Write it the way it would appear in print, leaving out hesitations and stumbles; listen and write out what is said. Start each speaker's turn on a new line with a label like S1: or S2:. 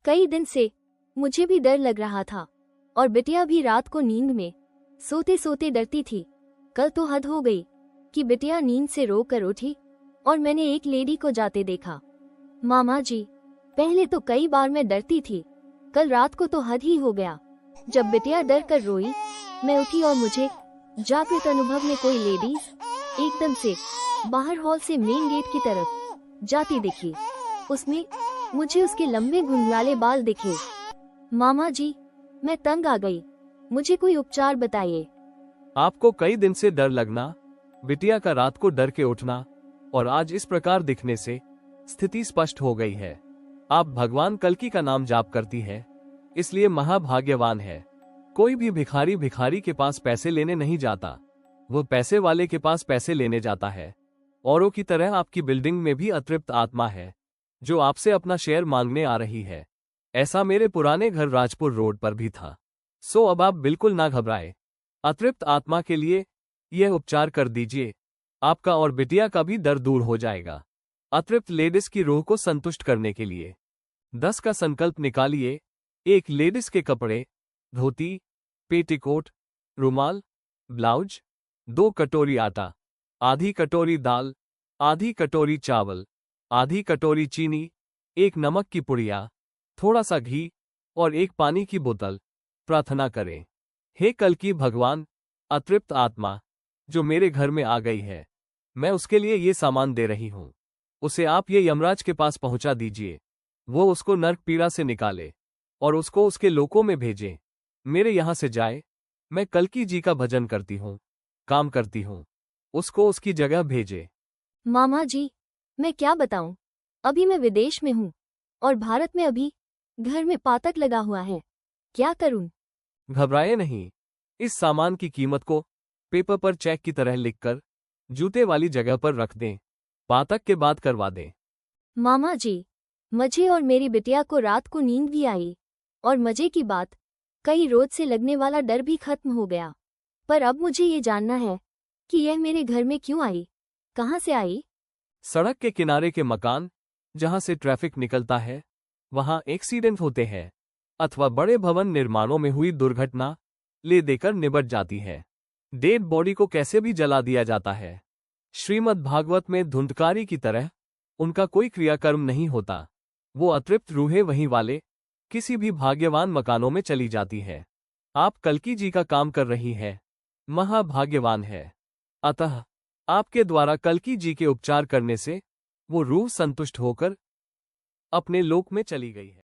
S1: कई दिन से मुझे भी डर लग रहा था और बिटिया भी रात को नींद में सोते सोते डरती थी। कल तो हद हो गई कि बिटिया नींद से रो कर उठी और मैंने एक लेडी को जाते देखा। मामा जी, पहले तो कई बार मैं डरती थी, कल रात को तो हद ही हो गया। जब बिटिया डर कर रोई, मैं उठी और मुझे जागृत अनुभव में कोई लेडीज एकदम से बाहर हॉल से मेन गेट की तरफ जाती दिखी। उसमें मुझे उसके लंबे घुंघराले बाल दिखे। मामा जी, मैं तंग आ गई, मुझे कोई उपचार बताइए।
S2: आपको कई दिन से डर लगना, बिटिया का रात को डर के उठना और आज इस प्रकार दिखने से स्थिति स्पष्ट हो गई है। आप भगवान कल्कि का नाम जाप करती है, इसलिए महाभाग्यवान है। कोई भी भिखारी के पास पैसे लेने नहीं जाता, वो पैसे वाले के पास पैसे लेने जाता है। औरों की तरह आपकी बिल्डिंग में भी अतृप्त आत्मा है जो आपसे अपना शेयर मांगने आ रही है। ऐसा मेरे पुराने घर राजपुर रोड पर भी था। सो अब आप बिल्कुल ना घबराए। अतृप्त आत्मा के लिए यह उपचार कर दीजिए, आपका और बिटिया का भी डर दूर हो जाएगा। अतृप्त लेडीज की रूह को संतुष्ट करने के लिए 10 का संकल्प निकालिए। एक लेडीज के कपड़े, धोती, पेटीकोट, रुमाल, ब्लाउज, 2 कटोरी आटा, आधी कटोरी दाल, आधी कटोरी चावल, आधी कटोरी चीनी, 1 नमक की पुड़िया, थोड़ा सा घी और 1 पानी की बोतल। प्रार्थना करें, हे कल्कि भगवान, अतृप्त आत्मा जो मेरे घर में आ गई है, मैं उसके लिए ये सामान दे रही हूं। उसे आप ये यमराज के पास पहुंचा दीजिए, वो उसको नरक पीड़ा से निकाले और उसको उसके लोकों में भेजे। मेरे यहां से जाए, मैं कल्कि जी का भजन करती हूं, काम करती हूं, उसको उसकी जगह भेजे।
S1: मामा जी, मैं क्या बताऊं, अभी मैं विदेश में हूं और भारत में अभी घर में पातक लगा हुआ है, क्या करूं?
S2: घबराए नहीं, इस सामान की कीमत को पेपर पर चेक की तरह लिखकर जूते वाली जगह पर रख दें, पातक के बाद करवा दें।
S1: मामा जी, मुझे और मेरी बिटिया को रात को नींद भी आई और मजे की बात, कई रोज से लगने वाला डर भी खत्म हो गया। पर अब मुझे ये जानना है कि यह मेरे घर में क्यों आई, कहां से आई?
S2: सड़क के किनारे के मकान जहां से ट्रैफिक निकलता है, वहां एक्सीडेंट होते हैं अथवा बड़े भवन निर्माणों में हुई दुर्घटना ले देकर निबट जाती है। डेड बॉडी को कैसे भी जला दिया जाता है। श्रीमद् भागवत में धुंधकारी की तरह उनका कोई क्रियाकर्म नहीं होता। वो अतृप्त रूहें वहीं वाले किसी भी भाग्यवान मकानों में चली जाती है। आप कल्कि जी का काम कर रही है, महाभाग्यवान है। अतः आपके द्वारा कल्कि जी के उपचार करने से वो रूह संतुष्ट होकर अपने लोक में चली गई है।